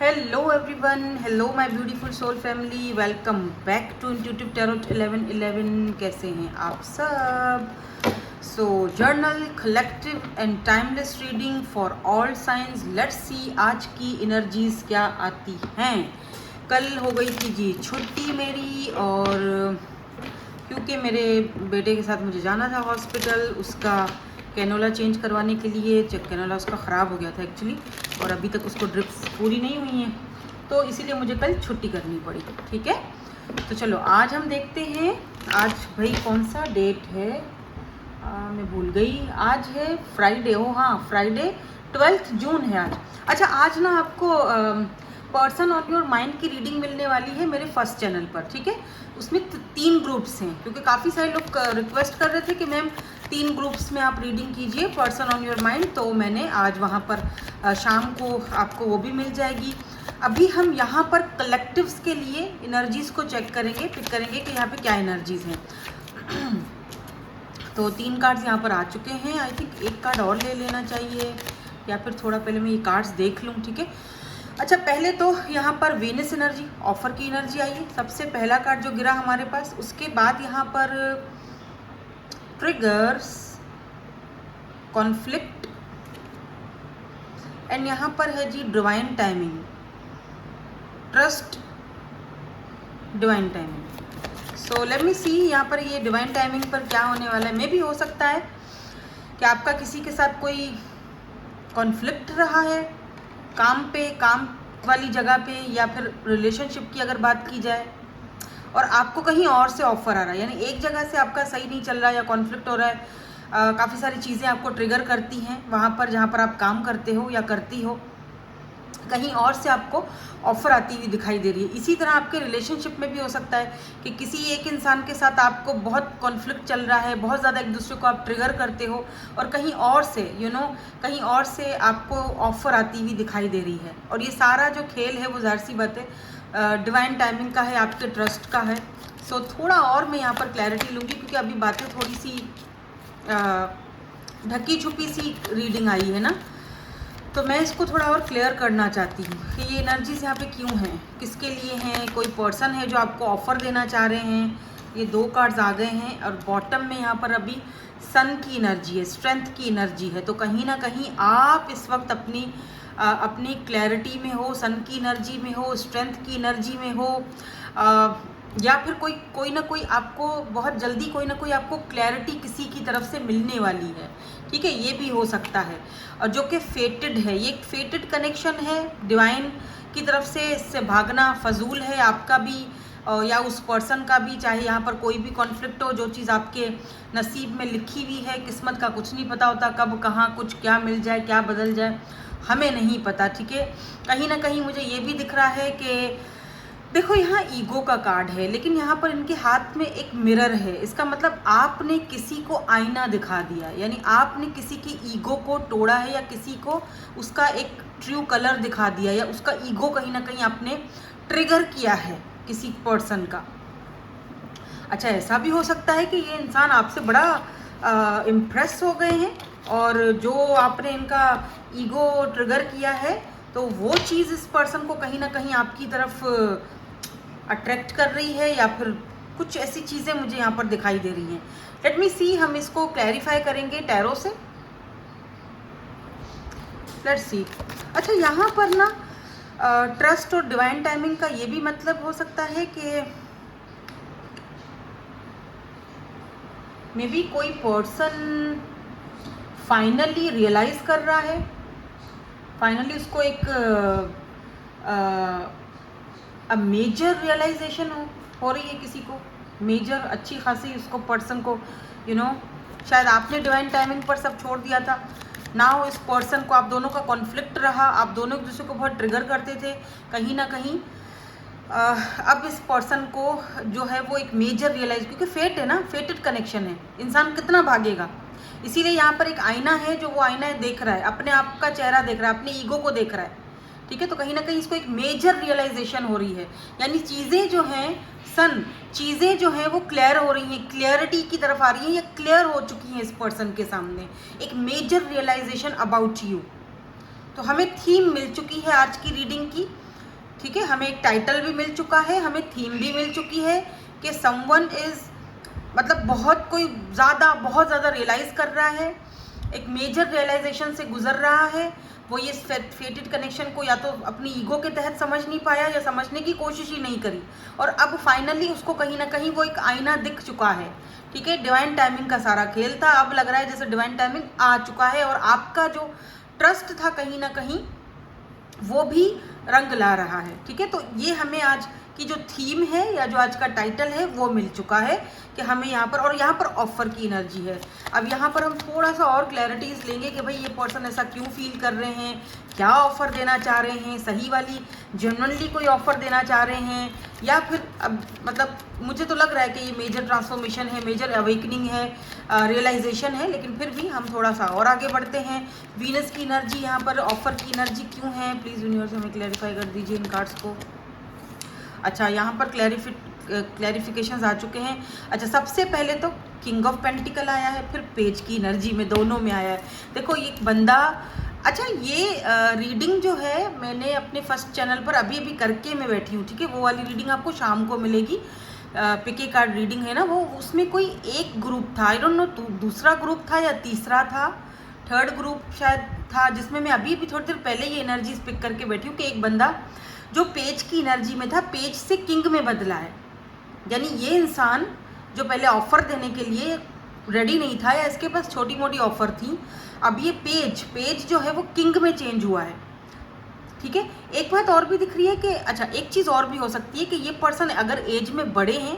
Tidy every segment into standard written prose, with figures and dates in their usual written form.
Hello everyone, hello my beautiful soul family, welcome back to Intuitive Tarot 1111। कैसे हैं आप सब? So journal, collective and timeless reading for all signs। Let's see आज की energies क्या आती हैं। कल हो गई थी जी छुट्टी मेरी, और क्योंकि मेरे बेटे के साथ मुझे जाना था हॉस्पिटल, उसका कैनोला चेंज करवाने के लिए। कैनोला उसका ख़राब हो गया था एक्चुअली, और अभी तक उसको ड्रिप्स पूरी नहीं हुई हैं, तो इसीलिए मुझे कल छुट्टी करनी पड़ी। ठीक है, तो चलो आज हम देखते हैं। आज भाई कौन सा डेट है, मैं भूल गई। आज है फ्राइडे। ओ हाँ, फ्राइडे 12 जून है आज। अच्छा, आज ना आपको पर्सन ऑन योर माइंड की रीडिंग मिलने वाली है मेरे फर्स्ट चैनल पर। ठीक है, उसमें 3 ग्रुप्स हैं, क्योंकि काफ़ी सारे लोग रिक्वेस्ट कर रहे थे कि मैम 3 ग्रुप्स में आप रीडिंग कीजिए पर्सन ऑन योर माइंड, तो मैंने आज वहाँ पर शाम को आपको वो भी मिल जाएगी। अभी हम यहाँ पर कलेक्टिव्स के लिए एनर्जीज़ को चेक करेंगे, पिक करेंगे कि यहाँ पे क्या एनर्जीज़ हैं। तो 3 कार्ड्स यहाँ पर आ चुके हैं। आई थिंक एक कार्ड और ले लेना चाहिए, या फिर थोड़ा पहले मैं ये कार्ड्स देख लूँ। ठीक है, अच्छा पहले तो यहाँ पर वीनस एनर्जी, ऑफर की एनर्जी आई है, सबसे पहला कार्ड जो गिरा हमारे पास। उसके बाद यहाँ पर ट्रिगर्स, कॉन्फ्लिक्ट, एंड यहाँ पर है जी divine timing, trust, divine timing. So let me see यहाँ पर ये डिवाइन टाइमिंग पर क्या होने वाला है। मे भी हो सकता है कि आपका किसी के साथ कोई कॉन्फ्लिक्ट रहा है काम पे, काम वाली जगह पे, या फिर रिलेशनशिप की अगर बात की जाए, और आपको कहीं और से ऑफर आ रहा है। यानी एक जगह से आपका सही नहीं चल रहा है या कॉन्फ्लिक्ट हो रहा है, काफ़ी सारी चीज़ें आपको ट्रिगर करती हैं वहाँ पर जहाँ पर आप काम करते हो या करती हो, कहीं और से आपको ऑफर आती हुई दिखाई दे रही है। इसी तरह आपके रिलेशनशिप में भी हो सकता है कि किसी एक इंसान के साथ आपको बहुत कॉन्फ्लिक्ट चल रहा है, बहुत ज़्यादा एक दूसरे को आप ट्रिगर करते हो, और कहीं और से कहीं और से आपको ऑफर आती हुई दिखाई दे रही है। और ये सारा जो खेल है वो ज़ाहिर सी बात है डिवाइन टाइमिंग का है, आपके ट्रस्ट का है। सो थोड़ा और मैं यहाँ पर क्लैरिटी लूँगी, क्योंकि अभी बातें थोड़ी सी ढकी छुपी सी रीडिंग आई है ना, तो मैं इसको थोड़ा और क्लियर करना चाहती हूँ कि ये एनर्जीज यहाँ पे क्यों हैं, किसके लिए हैं। कोई पर्सन है जो आपको ऑफ़र देना चाह रहे हैं। ये 2 कार्ड्स आ गए हैं, और बॉटम में यहाँ पर अभी सन की एनर्जी है, स्ट्रेंथ की एनर्जी है। तो कहीं ना कहीं आप इस वक्त अपनी क्लैरिटी में हो, सन की एनर्जी में हो, स्ट्रेंथ की एनर्जी में हो, या फिर कोई ना कोई आपको बहुत जल्दी कोई ना कोई आपको क्लैरिटी किसी की तरफ से मिलने वाली है। ठीक है, ये भी हो सकता है, और जो कि फेटेड है, ये एक फेटेड कनेक्शन है डिवाइन की तरफ से। इससे भागना फजूल है आपका भी या उस पर्सन का भी, चाहे यहाँ पर कोई भी कॉन्फ्लिक्ट हो। जो चीज़ आपके नसीब में लिखी हुई है, किस्मत का कुछ नहीं पता होता, कब कहाँ कुछ क्या मिल जाए, क्या बदल जाए, हमें नहीं पता। ठीक है, कहीं ना कहीं मुझे ये भी दिख रहा है कि देखो यहाँ ईगो का कार्ड है, लेकिन यहाँ पर इनके हाथ में एक मिरर है। इसका मतलब आपने किसी को आईना दिखा दिया, यानी आपने किसी की ईगो को तोड़ा है, या किसी को उसका एक ट्रू कलर दिखा दिया, या उसका ईगो कहीं ना कहीं आपने ट्रिगर किया है किसी पर्सन का। अच्छा, ऐसा भी हो सकता है कि ये इंसान आपसे बड़ा इम्प्रेस हो गए हैं, और जो आपने इनका ईगो ट्रिगर किया है, तो वो चीज़ इस पर्सन को कहीं ना कहीं आपकी तरफ अट्रैक्ट कर रही है, या फिर कुछ ऐसी चीज़ें मुझे यहाँ पर दिखाई दे रही हैं। लेट मी सी, हम इसको क्लैरिफाई करेंगे टैरो से। Let's see. अच्छा, यहाँ पर ना ट्रस्ट और डिवाइन टाइमिंग का ये भी मतलब हो सकता है कि मे बी कोई पर्सन फाइनली रियलाइज कर रहा है, फाइनली उसको एक मेजर रियलाइजेशन हो रही है, किसी को मेजर अच्छी खासी उसको पर्सन को शायद आपने डिवाइन टाइमिंग पर सब छोड़ दिया था ना हो। इस पर्सन को, आप दोनों का कॉन्फ्लिक्ट रहा, आप दोनों एक दूसरे को बहुत ट्रिगर करते थे कहीं ना कहीं। अब इस पर्सन को जो है वो एक मेजर रियलाइज, क्योंकि फेट है ना, फेटेड कनेक्शन है, इंसान कितना भागेगा। इसीलिए यहाँ पर एक आईना है, जो वो आईना देख रहा है, अपने आप का चेहरा देख रहा है, अपने ईगो को देख रहा है। ठीक है, तो कहीं ना कहीं इसको एक मेजर रियलाइजेशन हो रही है, यानी चीज़ें जो हैं चीज़ें जो हैं वो क्लियर हो रही हैं, क्लियरिटी की तरफ आ रही हैं, या क्लियर हो चुकी हैं इस पर्सन के सामने, एक मेजर रियलाइजेशन अबाउट यू। तो हमें थीम मिल चुकी है आज की रीडिंग की, ठीक है, हमें एक टाइटल भी मिल चुका है, हमें थीम भी मिल चुकी है कि समवन इज, मतलब बहुत ज़्यादा रियलाइज़ कर रहा है, एक मेजर रियलाइजेशन से गुजर रहा है। वो ये फेटेड कनेक्शन को या तो अपनी ईगो के तहत समझ नहीं पाया या समझने की कोशिश ही नहीं करी, और अब फाइनली उसको कहीं ना कहीं वो एक आईना दिख चुका है। ठीक है, डिवाइन टाइमिंग का सारा खेल था, अब लग रहा है जैसे डिवाइन टाइमिंग आ चुका है और आपका जो ट्रस्ट था कहीं ना कहीं वो भी रंग ला रहा है। ठीक है, तो ये हमें आज की जो थीम है या जो आज का टाइटल है वो मिल चुका है कि हमें यहाँ पर, और यहाँ पर ऑफर की एनर्जी है। अब यहाँ पर हम थोड़ा सा और क्लैरिटीज लेंगे कि भाई ये पर्सन ऐसा क्यों फील कर रहे हैं, क्या ऑफर देना चाह रहे हैं, सही वाली जेन्युइनली कोई ऑफर देना चाह रहे हैं, या फिर अब मतलब मुझे तो लग रहा है कि ये मेजर ट्रांसफॉर्मेशन है, मेजर अवेकनिंग है, रियलाइजेशन है, लेकिन फिर भी हम थोड़ा सा और आगे बढ़ते हैं। वीनस की एनर्जी यहाँ पर ऑफर की एनर्जी क्यों है, प्लीज़ यूनिवर्स हमें क्लैरिफाई कर दीजिए इन कार्ड्स को। अच्छा, यहाँ पर क्लैरिफिकेशंस आ चुके हैं। अच्छा, सबसे पहले तो किंग ऑफ पेंटिकल आया है, फिर पेज की एनर्जी में, दोनों में आया है। देखो ये बंदा, अच्छा ये रीडिंग जो है मैंने अपने फर्स्ट चैनल पर अभी अभी करके मैं बैठी हूँ। ठीक है, वो वाली रीडिंग आपको शाम को मिलेगी। पिके कार्ड रीडिंग है ना वो, उसमें कोई एक ग्रुप था, आई डोंट नो दूसरा ग्रुप था या तीसरा था, थर्ड ग्रुप शायद था, जिसमें मैं अभी थोड़ी देर पहले ये एनर्जी पिक करके बैठी हूँ कि एक बंदा जो पेज की एनर्जी में था, पेज से किंग में बदला है। यानी ये इंसान जो पहले ऑफर देने के लिए रेडी नहीं था या इसके पास छोटी मोटी ऑफर थी, अब ये पेज जो है वो किंग में चेंज हुआ है। ठीक है, एक बात और भी दिख रही है कि, अच्छा एक चीज़ और भी हो सकती है कि ये पर्सन अगर एज में बड़े हैं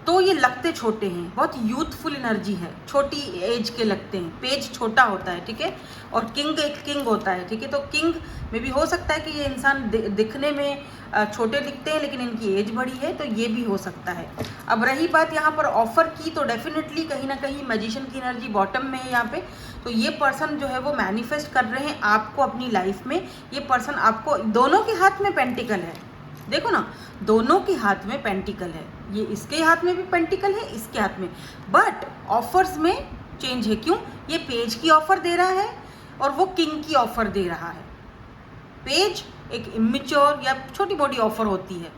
तो ये लगते छोटे हैं, बहुत यूथफुल एनर्जी है, छोटी एज के लगते हैं, पेज छोटा होता है। ठीक है, और किंग एक किंग होता है। ठीक है, तो किंग में भी हो सकता है कि ये इंसान दिखने में छोटे दिखते हैं लेकिन इनकी एज बड़ी है, तो ये भी हो सकता है। अब रही बात यहाँ पर ऑफर की, तो डेफिनेटली कहीं ना कहीं मैजिशियन की एनर्जी बॉटम में है यहाँ पे। तो ये पर्सन जो है वो मैनिफेस्ट कर रहे हैं आपको अपनी लाइफ में। ये पर्सन आपको, दोनों के हाथ में पेंटिकल है, देखो ना, दोनों के हाथ में पेंटिकल है, ये इसके हाथ में भी पेंटिकल है, इसके हाथ में, बट ऑफर्स में चेंज है। क्यों? ये पेज की ऑफर दे रहा है और वो किंग की ऑफर दे रहा है। पेज एक इमेच्योर या छोटी मोटी ऑफर होती है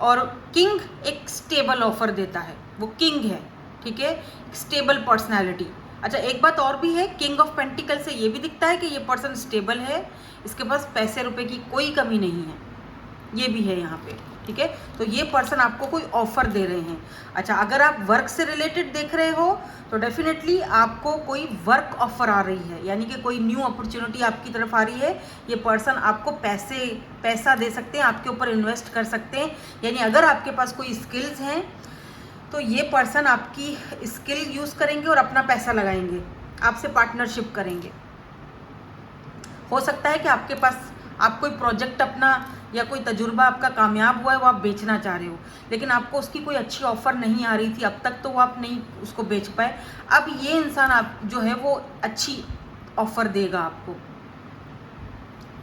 और किंग एक स्टेबल ऑफर देता है, वो किंग है। ठीक है, स्टेबल पर्सनैलिटी। अच्छा, एक बात और भी है, किंग ऑफ पेंटिकल से ये भी दिखता है कि ये पर्सन स्टेबल है, इसके पास पैसे रुपए की कोई कमी नहीं है, ये भी है यहाँ पे। ठीक है, तो ये पर्सन आपको कोई ऑफर दे रहे हैं। अच्छा, अगर आप वर्क से रिलेटेड देख रहे हो तो डेफिनेटली आपको कोई वर्क ऑफर आ रही है, यानी कि कोई न्यू अपॉर्चुनिटी आपकी तरफ आ रही है। ये पर्सन आपको पैसा दे सकते हैं, आपके ऊपर इन्वेस्ट कर सकते हैं। यानी अगर आपके पास कोई स्किल्स हैं तो ये पर्सन आपकी स्किल यूज़ करेंगे और अपना पैसा लगाएंगे, आपसे पार्टनरशिप करेंगे। हो सकता है कि आपके पास आप कोई प्रोजेक्ट अपना या कोई तजुर्बा आपका कामयाब हुआ है, वो आप बेचना चाह रहे हो, लेकिन आपको उसकी कोई अच्छी ऑफ़र नहीं आ रही थी अब तक, तो वो आप नहीं उसको बेच पाए। अब ये इंसान आप जो है वो अच्छी ऑफ़र देगा आपको।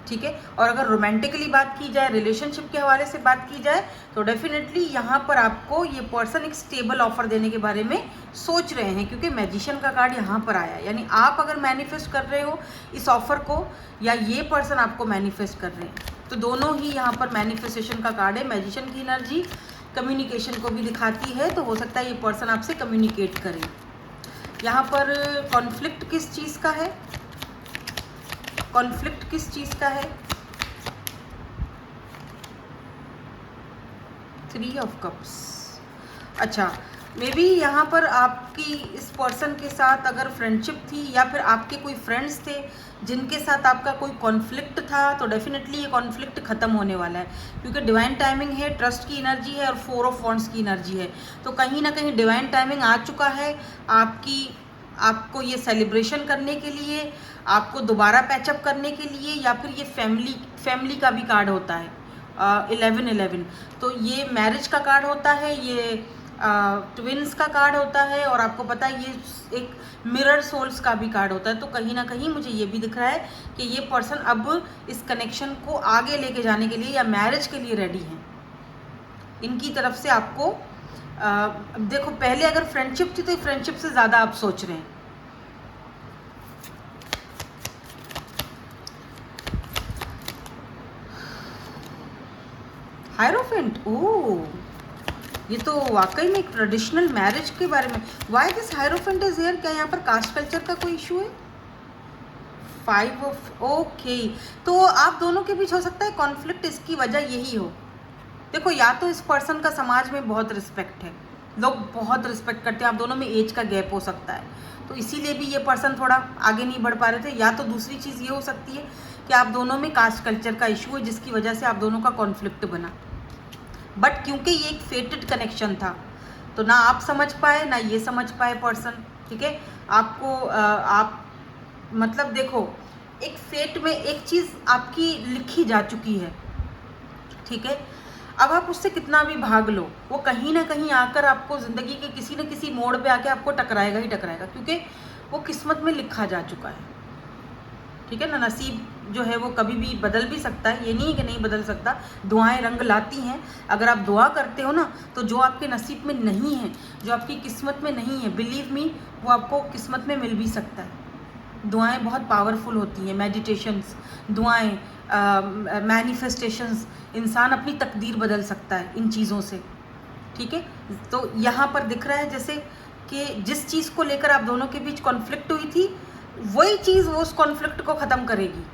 ठीक है, और अगर रोमांटिकली बात की जाए, रिलेशनशिप के हवाले से बात की जाए, तो डेफिनेटली यहाँ पर आपको ये पर्सन एक स्टेबल ऑफर देने के बारे में सोच रहे हैं, क्योंकि मैजिशियन का कार्ड यहाँ पर आया है। यानी आप अगर मैनिफेस्ट कर रहे हो इस ऑफर को या ये पर्सन आपको मैनिफेस्ट कर रहे हैं, तो दोनों ही यहाँ पर मैनिफेस्टेशन का कार्ड है। मैजिशियन की एनर्जी कम्युनिकेशन को भी दिखाती है, तो हो सकता है ये पर्सन आपसे कम्युनिकेट करे। यहाँ पर कॉन्फ्लिक्ट किस चीज़ का है, कॉन्फ्लिक्ट किस चीज़ का है? 3 ऑफ कप्स। अच्छा, मे बी यहाँ पर आपकी इस पर्सन के साथ अगर फ्रेंडशिप थी या फिर आपके कोई फ्रेंड्स थे जिनके साथ आपका कोई कॉन्फ्लिक्ट था, तो डेफिनेटली ये कॉन्फ्लिक्ट ख़त्म होने वाला है, क्योंकि डिवाइन टाइमिंग है, ट्रस्ट की एनर्जी है और 4 ऑफ वॉन्ड्स की एनर्जी है। तो कहीं ना कहीं डिवाइन टाइमिंग आ चुका है आपको ये सेलिब्रेशन करने के लिए, आपको दोबारा पैचअप करने के लिए, या फिर ये फैमिली का भी कार्ड होता है 11-11, तो ये मैरिज का कार्ड होता है, ये ट्विन्स का कार्ड होता है, और आपको पता है ये एक मिरर सोल्स का भी कार्ड होता है। तो कहीं ना कहीं मुझे ये भी दिख रहा है कि ये पर्सन अब इस कनेक्शन को आगे लेके जाने के लिए या मैरिज के लिए रेडी हैं। इनकी तरफ से आपको देखो, पहले अगर फ्रेंडशिप थी तो फ्रेंडशिप से ज़्यादा आप सोच रहे हैं। हायरोफेंट, ओह ये तो वाकई में एक ट्रेडिशनल मैरिज के बारे में। Why this hierophant is here? क्या यहाँ पर कास्ट कल्चर का कोई इशू है? 5 ऑफ, ओके, तो आप दोनों के बीच हो सकता है कॉन्फ्लिक्ट, इसकी वजह यही हो। देखो या तो इस पर्सन का समाज में बहुत रिस्पेक्ट है, लोग बहुत रिस्पेक्ट करते हैं, आप दोनों में एज का गैप हो सकता है, तो इसीलिए भी ये पर्सन थोड़ा आगे नहीं बढ़ पा रहे थे। या तो दूसरी चीज़ ये हो सकती है कि आप दोनों में कास्ट कल्चर का इशू है, जिसकी वजह से आप दोनों का कॉन्फ्लिक्ट बना। बट क्योंकि ये एक फेटेड कनेक्शन था, तो ना आप समझ पाए ना ये समझ पाए पर्सन, ठीक है। आपको आप मतलब देखो, एक फेट में एक चीज़ आपकी लिखी जा चुकी है, ठीक है। अब आप उससे कितना भी भाग लो, वो कहीं ना कहीं आकर आपको ज़िंदगी के किसी न किसी मोड़ पे आके आपको टकराएगा ही टकराएगा, क्योंकि वो किस्मत में लिखा जा चुका है, ठीक है ना। नसीब जो है वो कभी भी बदल भी सकता है, ये नहीं कि नहीं बदल सकता। दुआएं रंग लाती हैं, अगर आप दुआ करते हो ना, तो जो आपके नसीब में नहीं है, जो आपकी किस्मत में नहीं है, बिलीव मी, वो आपको किस्मत में मिल भी सकता है। दुआएं बहुत पावरफुल होती हैं, मेडिटेशंस, दुआएं, मैनिफेस्टेशंस, इंसान अपनी तकदीर बदल सकता है इन चीज़ों से, ठीक है। तो यहाँ पर दिख रहा है जैसे कि जिस चीज़ को लेकर आप दोनों के बीच कॉन्फ्लिक्ट हुई थी, वही चीज़ वो उस कॉन्फ्लिक्ट को ख़त्म करेगी।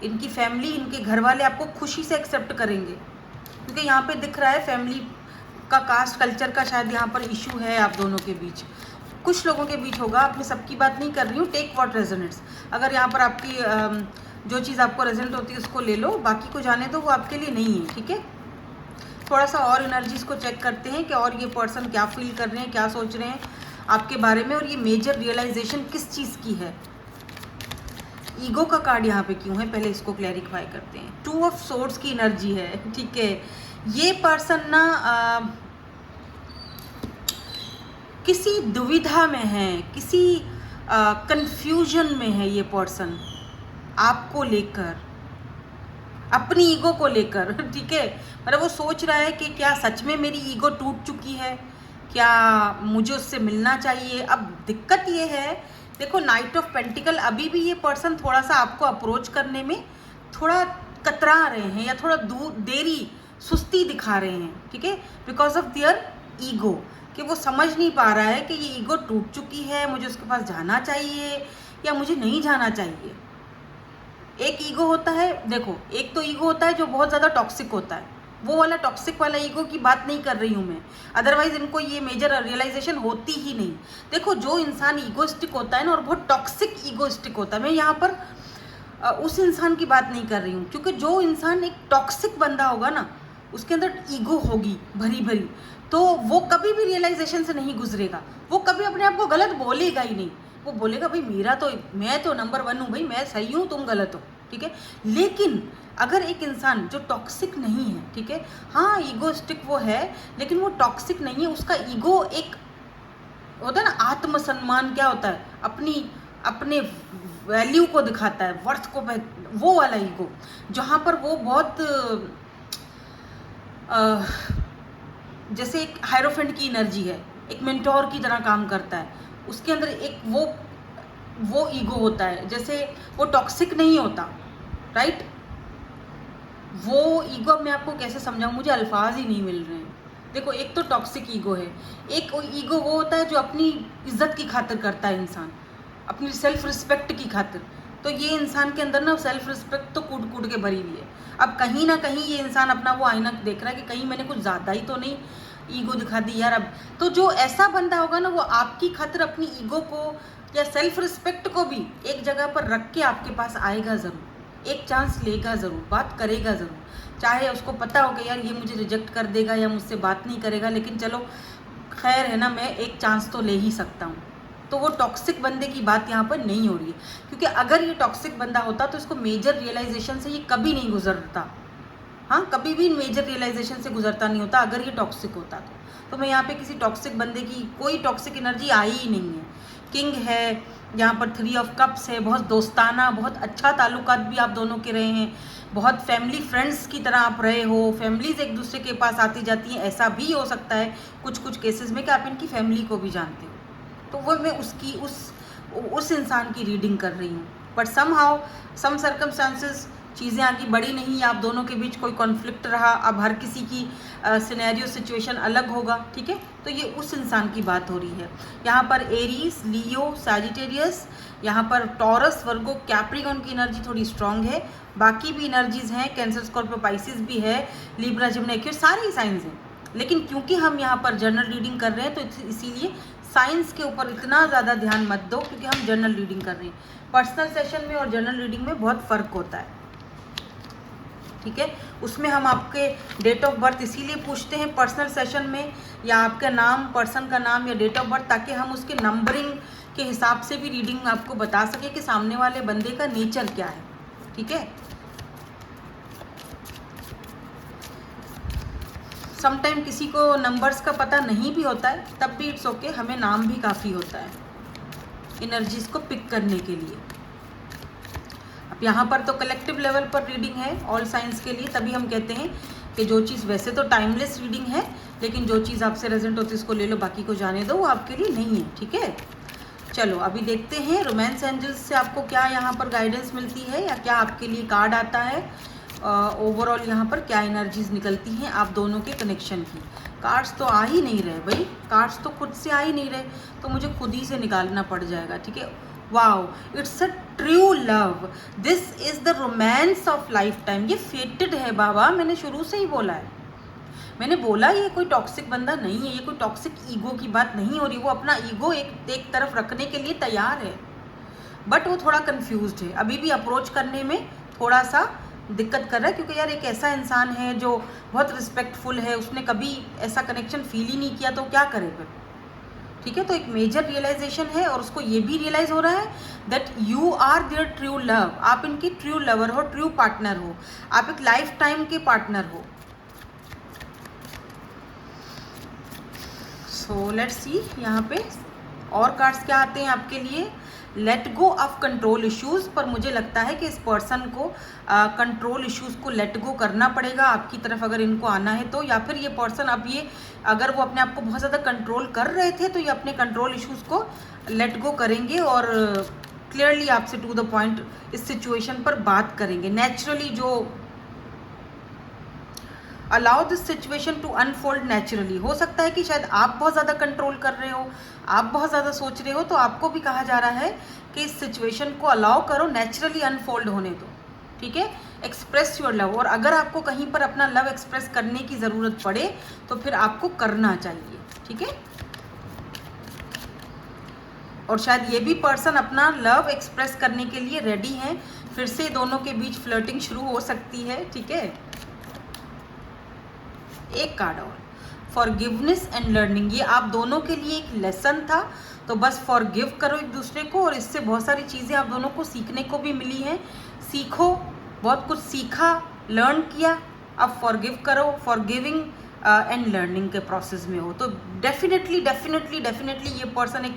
इनकी फैमिली, इनके घर वाले आपको खुशी से एक्सेप्ट करेंगे, क्योंकि यहाँ पे दिख रहा है फैमिली का कास्ट कल्चर का शायद यहाँ पर इशू है आप दोनों के बीच, कुछ लोगों के बीच होगा। अब मैं सबकी बात नहीं कर रही हूँ, टेक व्हाट रेजोनेट्स। अगर यहाँ पर आपकी जो चीज़ आपको रेजोनेट होती है उसको ले लो, बाकी को जाने दो, वो आपके लिए नहीं है, ठीक है। थोड़ा सा और एनर्जीज को चेक करते हैं कि और ये पर्सन क्या फील कर रहे हैं, क्या सोच रहे हैं आपके बारे में, और ये मेजर रियलाइजेशन किस चीज़ की है। ईगो का कार्ड यहाँ पे क्यों है, पहले इसको क्लैरिफाई करते हैं। 2 ऑफ सोर्ड्स की एनर्जी है, ठीक है। ये पर्सन ना किसी दुविधा में है, किसी कंफ्यूजन में है ये पर्सन आपको लेकर, अपनी ईगो को लेकर, ठीक है। मतलब वो सोच रहा है कि क्या सच में मेरी ईगो टूट चुकी है, क्या मुझे उससे मिलना चाहिए। अब दिक्कत ये है, देखो नाइट ऑफ पेंटिकल, अभी भी ये पर्सन थोड़ा सा आपको अप्रोच करने में थोड़ा कतरा रहे हैं, या थोड़ा देरी, सुस्ती दिखा रहे हैं, ठीक है, बिकॉज ऑफ देयर ईगो, कि वो समझ नहीं पा रहा है कि ये ईगो टूट चुकी है, मुझे उसके पास जाना चाहिए या मुझे नहीं जाना चाहिए। एक ईगो होता है, देखो एक तो ईगो होता है जो बहुत ज़्यादा टॉक्सिक होता है, वो वाला टॉक्सिक वाला ईगो की बात नहीं कर रही हूँ मैं, अदरवाइज इनको ये मेजर रियलाइजेशन होती ही नहीं। देखो जो इंसान ईगोस्टिक होता है ना, और बहुत टॉक्सिक ईगोस्टिक होता है, मैं यहाँ पर उस इंसान की बात नहीं कर रही हूँ, क्योंकि जो इंसान एक टॉक्सिक बंदा होगा ना, उसके अंदर ईगो होगी भरी भरी, तो वो कभी भी रियलाइजेशन से नहीं गुजरेगा, वो कभी अपने आप को गलत बोलेगा ही नहीं। वो बोलेगा भाई मेरा तो, मैं तो नंबर 1 हूँ भाई, मैं सही हूँ तुम गलत हो, ठीक है। लेकिन अगर एक इंसान जो टॉक्सिक नहीं है, ठीक है, हाँ ईगोस्टिक वो है, लेकिन वो टॉक्सिक नहीं है, उसका ईगो एक होता है ना, आत्मसम्मान क्या होता है, अपने वैल्यू को दिखाता है, वर्थ को, वो वाला ईगो, जहाँ पर वो बहुत जैसे एक हायरोफेंट की एनर्जी है, एक मेंटोर की तरह काम करता है, उसके अंदर एक वो ईगो होता है, जैसे वो टॉक्सिक नहीं होता, राइट। वो ईगो मैं आपको कैसे समझाऊं, मुझे अल्फाज ही नहीं मिल रहे हैं। देखो एक तो टॉक्सिक ईगो है, एक ईगो वो होता है जो अपनी इज्जत की खातिर करता है इंसान, अपनी सेल्फ रिस्पेक्ट की खातिर। तो ये इंसान के अंदर ना सेल्फ रिस्पेक्ट तो कूट कूट के भरी हुई है। अब कहीं ना कहीं ये इंसान अपना वो आईना देख रहा है कि कहीं मैंने कुछ ज़्यादा ही तो नहीं ईगो दिखा दी यार। अब तो जो ऐसा बंदा होगा ना, वो आपकी खातिर अपनी ईगो को या सेल्फ रिस्पेक्ट को भी एक जगह पर रख के आपके पास आएगा ज़रूर, एक चांस लेगा ज़रूर, बात करेगा ज़रूर, चाहे उसको पता हो कि यार ये मुझे रिजेक्ट कर देगा या मुझसे बात नहीं करेगा, लेकिन चलो खैर है ना, मैं एक चांस तो ले ही सकता हूँ। तो वो टॉक्सिक बंदे की बात यहाँ पर नहीं हो रही है, क्योंकि अगर ये टॉक्सिक बंदा होता तो इसको मेजर रियलाइजेशन से ये कभी नहीं गुजरता। हाँ, कभी भी मेजर रियलाइजेशन से गुजरता नहीं होता अगर ये टॉक्सिक होता तो मैं यहाँ पे किसी टॉक्सिक बंदे की कोई टॉक्सिक एनर्जी आई ही नहीं है। किंग है यहाँ पर, 3 ऑफ कप्स है, बहुत दोस्ताना, बहुत अच्छा ताल्लुकात भी आप दोनों के रहे हैं, बहुत फैमिली फ्रेंड्स की तरह आप रहे हो, फैमिलीज एक दूसरे के पास आती जाती हैं। ऐसा भी हो सकता है कुछ केसेस में कि आप इनकी फैमिली को भी जानते हो, तो वो मैं उसकी उस इंसान की रीडिंग कर रही हूँ। बट समहाउ सम सर्कमस्टांसेस चीज़ें आगे बढ़ी नहीं, आप दोनों के बीच कोई कॉन्फ्लिक्ट रहा, अब हर किसी की सिनेरियो सिचुएशन अलग होगा, ठीक है। तो ये उस इंसान की बात हो रही है। यहाँ पर एरीज, लियो, सैजिटेरियस, यहाँ पर टॉरस, वर्गो, कैप्रिकॉर्न की एनर्जी थोड़ी स्ट्रांग है। बाकी भी एनर्जीज हैं, कैंसर, स्कॉर्पियो, पाइसिस भी है, लिब्रा, जिम्नी, एक्वेरियस, सारे ही साइंस हैं। लेकिन क्योंकि हम यहाँ पर जनरल रीडिंग कर रहे हैं तो इसीलिए साइंस के ऊपर इतना ज़्यादा ध्यान मत दो, क्योंकि हम जनरल रीडिंग कर रहे हैं। पर्सनल सेशन में और जनरल रीडिंग में बहुत फ़र्क होता है, ठीक है। उसमें हम आपके डेट ऑफ बर्थ इसीलिए पूछते हैं पर्सनल सेशन में, या आपका नाम, पर्सन का नाम या डेट ऑफ बर्थ, ताकि हम उसके नंबरिंग के हिसाब से भी रीडिंग आपको बता सके कि सामने वाले बंदे का नेचर क्या है, ठीक है। समटाइम किसी को नंबर्स का पता नहीं भी होता है, तब भी इट्स ओके, हमें नाम भी काफ़ी होता है एनर्जीज को पिक करने के लिए। अब यहाँ पर तो कलेक्टिव लेवल पर रीडिंग है ऑल साइंस के लिए, तभी हम कहते हैं कि जो चीज़ वैसे तो टाइमलेस रीडिंग है, लेकिन जो चीज़ आपसे रेजोनेट होती है उसको ले लो, बाकी को जाने दो, वो आपके लिए नहीं है, ठीक है। चलो अभी देखते हैं रोमांस एंजल्स से आपको क्या यहाँ पर गाइडेंस मिलती है, या क्या आपके लिए कार्ड आता है, ओवरऑल यहाँ पर क्या एनर्जीज निकलती हैं आप दोनों के कनेक्शन की। कार्ड्स तो आ ही नहीं रहे भाई, कार्ड्स तो खुद से आ ही नहीं रहे, तो मुझे खुद ही से निकालना पड़ जाएगा, ठीक है। Wow, it's a true love, this is the romance of life time. ये फेटेड है बाबा, मैंने शुरू से ही बोला है, मैंने बोला ये कोई टॉक्सिक बंदा नहीं है, ये कोई टॉक्सिक ईगो की बात नहीं हो रही। वो अपना ईगो एक तरफ रखने के लिए तैयार है, बट वो थोड़ा कंफ्यूज्ड है, अभी भी अप्रोच करने में थोड़ा सा दिक्कत कर रहा है, क्योंकि यार एक ऐसा इंसान है जो बहुत रिस्पेक्टफुल है, उसने कभी ऐसा कनेक्शन फील ही नहीं किया, तो क्या करे फिर, ठीक है। तो एक मेजर रियलाइजेशन है, और उसको ये भी रियलाइज हो रहा है that you are their true love, आप इनकी ट्रू लवर हो, ट्रू पार्टनर हो, आप एक लाइफ टाइम के पार्टनर हो। सो लेट्स सी यहाँ पे और कार्ड्स क्या आते हैं आपके लिए। Let go of control issues, पर मुझे लगता है कि इस पर्सन को कंट्रोल इश्यूज़ को लेट गो करना पड़ेगा आपकी तरफ, अगर इनको आना है तो। या फिर ये पर्सन अब ये, अगर वो अपने आप को बहुत ज़्यादा कंट्रोल कर रहे थे, तो ये अपने कंट्रोल इश्यूज़ को लेट गो करेंगे और क्लियरली आपसे टू द पॉइंट इस सिचुएशन पर बात करेंगे। नेचुरली जो allow this situation to unfold naturally. हो सकता है कि शायद आप बहुत ज़्यादा कंट्रोल कर रहे हो, आप बहुत ज़्यादा सोच रहे हो, तो आपको भी कहा जा रहा है कि इस सिचुएशन को अलाउ करो, नेचुरली अनफोल्ड होने दो, ठीक है। एक्सप्रेस योर लव, और अगर आपको कहीं पर अपना लव एक्सप्रेस करने की ज़रूरत पड़े तो फिर आपको करना चाहिए, ठीक है। और शायद ये भी पर्सन अपना लव एक्सप्रेस करने के लिए रेडी हैं, फिर से दोनों के बीच फ्लर्टिंग शुरू हो सकती है, ठीक है। एक कार्ड और, फॉरगिवनेस एंड लर्निंग, ये आप दोनों के लिए एक लेसन था, तो बस फॉरगिव करो एक दूसरे को, और इससे बहुत सारी चीज़ें आप दोनों को सीखने को भी मिली हैं। सीखो, बहुत कुछ सीखा, लर्न किया, अब फॉरगिव करो, फॉरगिविंग एंड लर्निंग के प्रोसेस में हो। तो डेफिनेटली ये पर्सन एक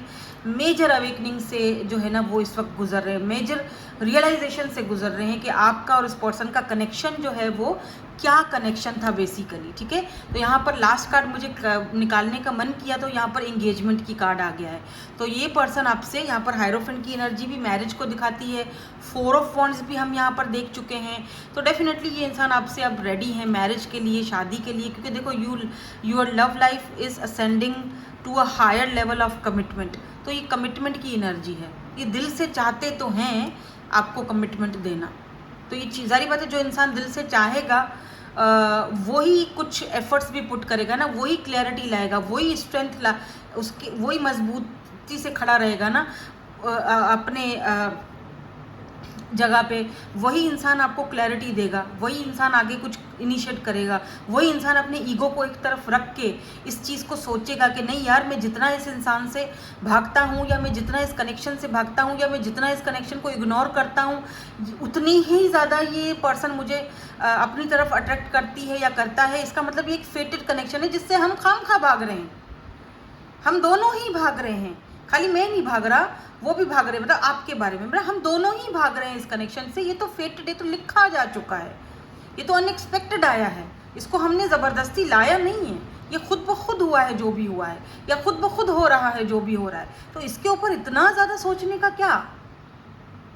मेजर अवेकनिंग से जो है ना वो इस वक्त गुजर रहे हैं, मेजर रियलाइजेशन से गुजर रहे हैं कि आपका और इस पर्सन का कनेक्शन जो है वो क्या कनेक्शन था बेसिकली, ठीक है। तो यहाँ पर लास्ट कार्ड मुझे निकालने का मन किया, तो यहाँ पर एंगेजमेंट की कार्ड आ गया है। तो ये पर्सन आपसे, यहाँ पर हायरोफेंट की एनर्जी भी मैरिज को दिखाती है, 4 ऑफ वॉन्ड्स भी हम यहाँ पर देख चुके हैं। तो डेफिनेटली ये इंसान आपसे अब रेडी है मैरिज के लिए, शादी के लिए, क्योंकि देखो your love life is ascending to a higher level of commitment. तो ये कमिटमेंट की एनर्जी है, ये दिल से चाहते तो हैं आपको कमिटमेंट देना। तो ये चीज़ सारी बात है, जो इंसान दिल से चाहेगा वही कुछ एफर्ट्स भी पुट करेगा ना, वही क्लैरिटी लाएगा, वही स्ट्रेंथ उसकी वही मजबूती से खड़ा रहेगा ना अपने जगह पे, वही इंसान आपको क्लैरिटी देगा, वही इंसान आगे कुछ इनिशिएट करेगा, वही इंसान अपने ईगो को एक तरफ रख के इस चीज़ को सोचेगा कि नहीं यार, मैं जितना इस इंसान से भागता हूँ, या मैं जितना इस कनेक्शन से भागता हूँ, या मैं जितना इस कनेक्शन को इग्नोर करता हूँ, उतनी ही ज़्यादा ये पर्सन मुझे अपनी तरफ अट्रैक्ट करती है या करता है। इसका मतलब ये एक फेटेड कनेक्शन है जिससे हम खामखा भाग रहे हैं, हम दोनों ही भाग रहे हैं, खाली मैं नहीं भाग रहा, वो भी भाग रहे हैं, मतलब आपके बारे में, मतलब हम दोनों ही भाग रहे हैं इस कनेक्शन से। ये तो फेटेड है, तो लिखा जा चुका है, ये तो अनएक्सपेक्टेड आया है, इसको हमने ज़बरदस्ती लाया नहीं है, ये खुद ब खुद हुआ है जो भी हुआ है, या खुद ब खुद हो रहा है जो भी हो रहा है। तो इसके ऊपर इतना ज़्यादा सोचने का क्या,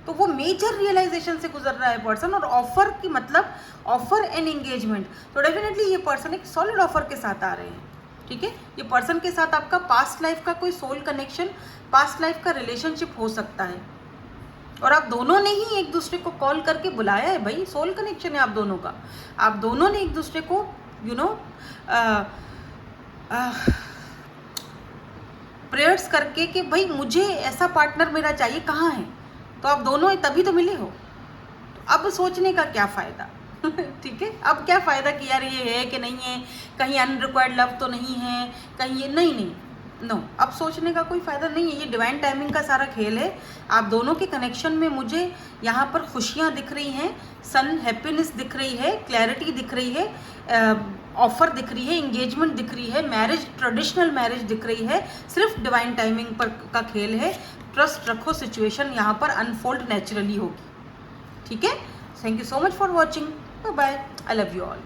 तो वो मेजर रियलाइजेशन से गुजर रहा है पर्सन, और ऑफर की मतलब ऑफर एंड एंगेजमेंट, तो डेफिनेटली ये पर्सन एक सॉलिड ऑफर के साथ आ रहे हैं, ठीक है। ये पर्सन के साथ आपका पास्ट लाइफ का कोई सोल कनेक्शन, पास्ट लाइफ का रिलेशनशिप हो सकता है, और आप दोनों ने ही एक दूसरे को कॉल करके बुलाया है भाई, सोल कनेक्शन है आप दोनों का, आप दोनों ने एक दूसरे को प्रेयर्स करके कि भाई मुझे ऐसा पार्टनर मेरा चाहिए, कहाँ है, तो आप दोनों तभी तो मिले हो। तो अब सोचने का क्या फ़ायदा ठीक है, अब क्या फ़ायदा कि यार ये है कि नहीं है, कहीं अनरिक्वायर्ड लव तो नहीं है, कहीं ये नहीं नो, अब सोचने का कोई फ़ायदा नहीं है। ये डिवाइन टाइमिंग का सारा खेल है। आप दोनों के कनेक्शन में मुझे यहाँ पर खुशियाँ दिख रही हैं, सन हैप्पीनेस दिख रही है, क्लैरिटी दिख रही है, ऑफर दिख रही है, एंगेजमेंट दिख रही है, मैरिज, ट्रेडिशनल मैरिज दिख रही है। सिर्फ डिवाइन टाइमिंग पर का खेल है। ट्रस्ट रखो, सिचुएशन यहाँ पर अनफोल्ड नेचुरली होगी, ठीक है। Thank you so much for watching, bye bye, I love you all.